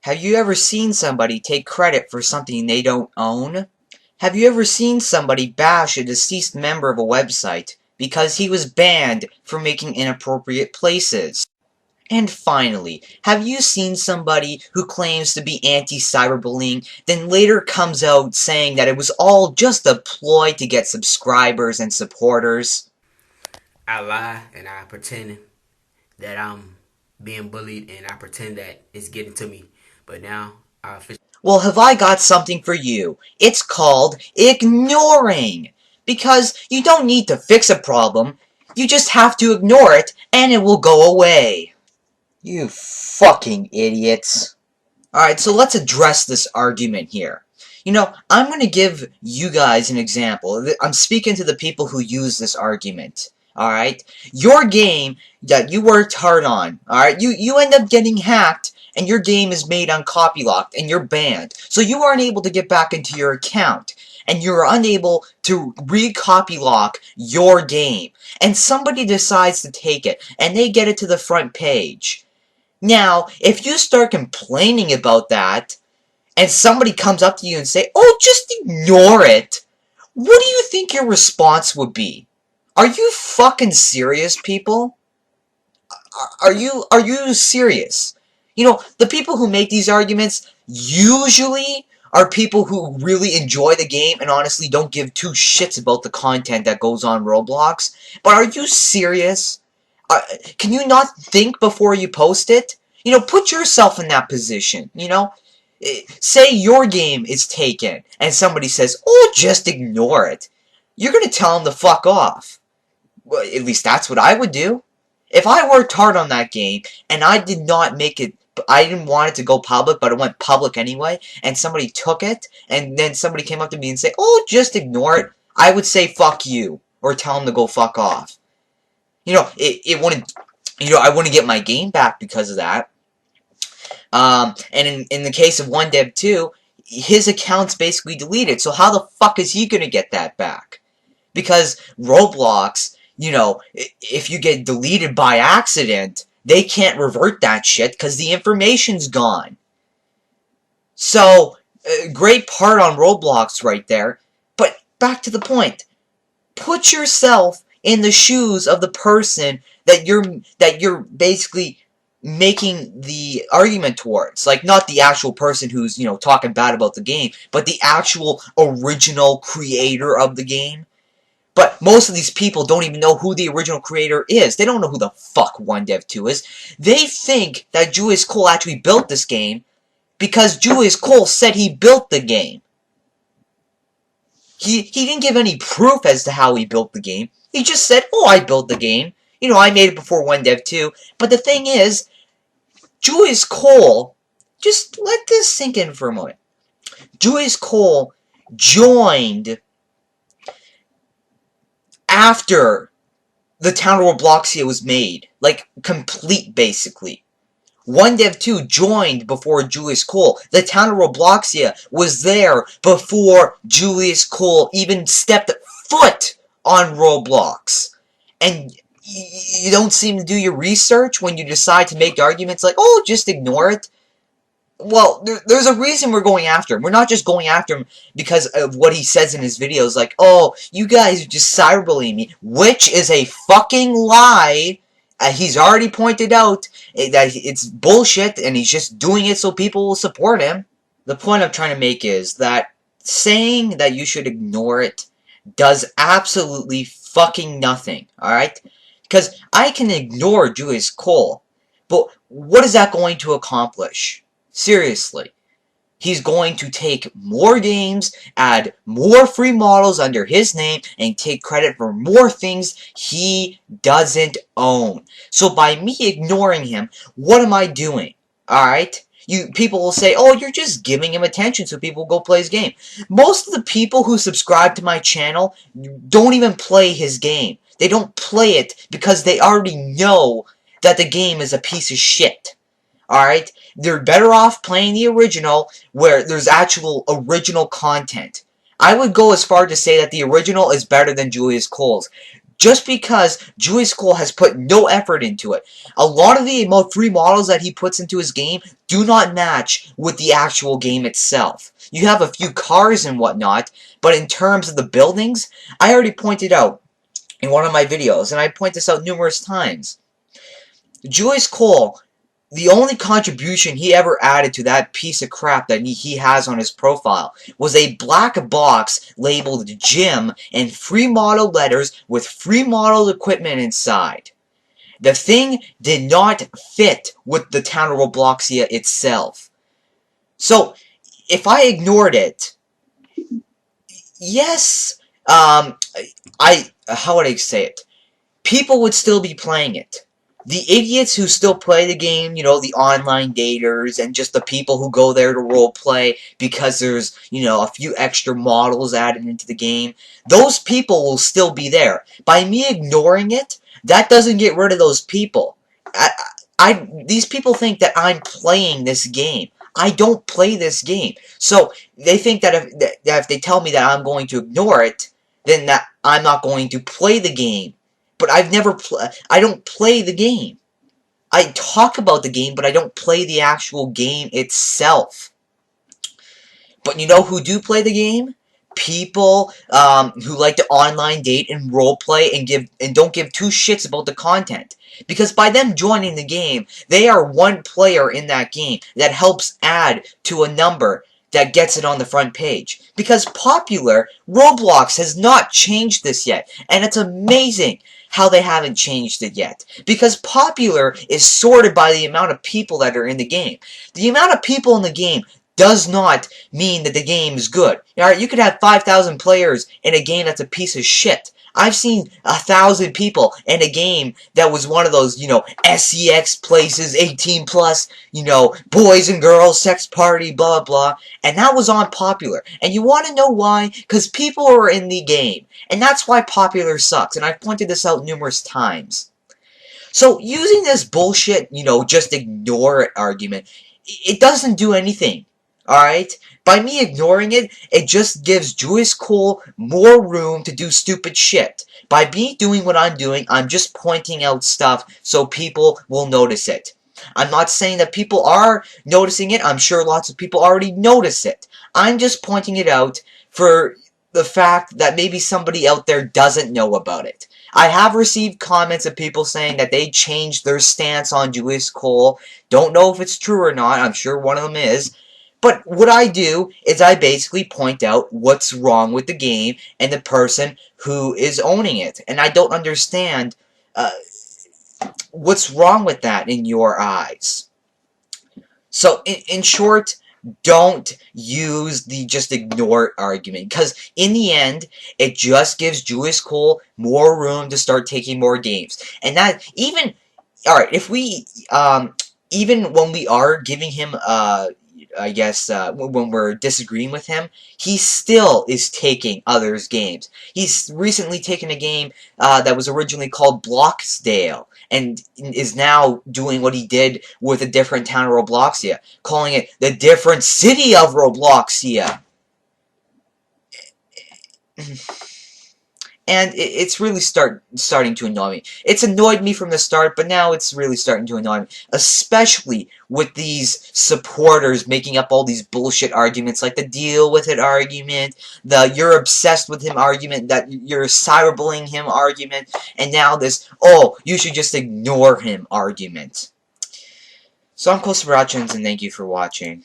Have you ever seen somebody take credit for something they don't own? Have you ever seen somebody bash a deceased member of a website because he was banned for making inappropriate places? And finally, have you seen somebody who claims to be anti-cyberbullying, then later comes out saying that it was all just a ploy to get subscribers and supporters? I lie and I pretend that I'm being bullied and I pretend that it's getting to me. But now I officially. Well, have I got something for you? It's called ignoring. Because you don't need to fix a problem, you just have to ignore it and it will go away. You fucking idiots. Alright, so let's address this argument here. You know, I'm going to give you guys an example. I'm speaking to the people who use this argument. Alright? Your game that you worked hard on, alright? You end up getting hacked and your game is made uncopylocked and you're banned. So you aren't able to get back into your account. And you're unable to re-copylock your game. And somebody decides to take it and they get it to the front page. Now, if you start complaining about that, and somebody comes up to you and say, "Oh, just ignore it," what do you think your response would be? Are you fucking serious, people? Are you serious? You know, the people who make these arguments usually are people who really enjoy the game and honestly don't give two shits about the content that goes on Roblox. But are you serious? Can you not think before you post it? You know, put yourself in that position, you know? Say your game is taken, and somebody says, "Oh, just ignore it." You're gonna tell them to fuck off. Well, at least that's what I would do. If I worked hard on that game, and I did not make it, I didn't want it to go public, but it went public anyway, and somebody took it, and then somebody came up to me and said, "Oh, just ignore it," I would say, "Fuck you," or tell them to go fuck off. You know, it wouldn't, you know, I wouldn't get my game back because of that. And in the case of OneDev2, his account's basically deleted, so how the fuck is he gonna get that back? Because Roblox, you know, if you get deleted by accident, they can't revert that shit because the information's gone. So, great part on Roblox right there, but back to the point. Put yourself in the shoes of the person that you're basically making the argument towards. Like, not the actual person who's, you know, talking bad about the game, but the actual original creator of the game. But most of these people don't even know who the original creator is. They don't know who the fuck OneDev2 is. They think that Julius Cole actually built this game because Julius Cole said he built the game. He didn't give any proof as to how he built the game. He just said, "Oh, I built the game. You know, I made it before OneDev2. But the thing is, Julius Cole, just let this sink in for a moment. Julius Cole joined after the town of Robloxia was made. Like, complete, basically. OneDev2 joined before Julius Cole. The town of Robloxia was there before Julius Cole even stepped foot on Roblox. And you don't seem to do your research when you decide to make arguments like, "Oh, just ignore it." Well, there's a reason we're going after him. We're not just going after him because of what he says in his videos, like, "Oh, you guys are just cyberbullying me," which is a fucking lie. He's already pointed out that it's bullshit, and he's just doing it so people will support him. The point I'm trying to make is that saying that you should ignore it does absolutely fucking nothing, alright? Because I can ignore Julius Cole, but what is that going to accomplish? Seriously. He's going to take more games, add more free models under his name, and take credit for more things he doesn't own. So by me ignoring him, what am I doing? Alright? People will say, "Oh, you're just giving him attention so people will go play his game." Most of the people who subscribe to my channel don't even play his game. They don't play it because they already know that the game is a piece of shit. Alright? They're better off playing the original where there's actual original content. I would go as far to say that the original is better than Julius Cole's. just because Julius Cole has put no effort into it. A lot of the free models that he puts into his game do not match with the actual game itself. You have a few cars and whatnot, but in terms of the buildings, I already pointed out in one of my videos, and I point this out numerous times. Julius Cole, the only contribution he ever added to that piece of crap that he has on his profile was a black box labeled Gym and free model letters with free model equipment inside. The thing did not fit with the town of Robloxia itself. So, if I ignored it, yes, how would I say it? People would still be playing it. The idiots who still play the game, you know, the online daters, and just the people who go there to roleplay because there's, you know, a few extra models added into the game, those people will still be there. By me ignoring it, that doesn't get rid of those people. These people think that I'm playing this game. I don't play this game. So, they think that if they tell me that I'm going to ignore it, then that I'm not going to play the game. But I don't play the game. I talk about the game, but I don't play the actual game itself. But you know who do play the game? People who like to online date and roleplay and don't give two shits about the content. Because by them joining the game, they are one player in that game that helps add to a number that gets it on the front page. Because Popular, Roblox has not changed this yet. And it's amazing how they haven't changed it yet. Because Popular is sorted by the amount of people that are in the game. The amount of people in the game does not mean that the game is good. Alright, you could have 5,000 players in a game that's a piece of shit. I've seen 1,000 people in a game that was one of those, you know, SEX places, 18 plus, you know, boys and girls, sex party, blah, blah, and that was on Popular. And you want to know why? Because people are in the game. And that's why Popular sucks, and I've pointed this out numerous times. So, using this bullshit, you know, just ignore it argument, it doesn't do anything. Alright? By me ignoring it, it just gives Julius Cole more room to do stupid shit. By me doing what I'm doing, I'm just pointing out stuff so people will notice it. I'm not saying that people are noticing it. I'm sure lots of people already notice it. I'm just pointing it out for the fact that maybe somebody out there doesn't know about it. I have received comments of people saying that they changed their stance on Julius Cole. Don't know if it's true or not. I'm sure one of them is. But what I do is I basically point out what's wrong with the game and the person who is owning it. And I don't understand what's wrong with that in your eyes. So, in short, don't use the just ignore it argument. Because in the end, it just gives Julius Cole more room to start taking more games. And that, even, alright, if we, even when we are giving him, I guess, when we're disagreeing with him, he still is taking others' games. He's recently taken a game that was originally called Bloxdale, and is now doing what he did with a different town of Robloxia, calling it the different city of Robloxia. And it's really starting to annoy me. It's annoyed me from the start, but now it's really starting to annoy me. Especially with these supporters making up all these bullshit arguments, like the deal with it argument, the you're obsessed with him argument, that you're cyberbullying him argument, and now this, oh, you should just ignore him argument. So I'm Close to Rachins, and thank you for watching.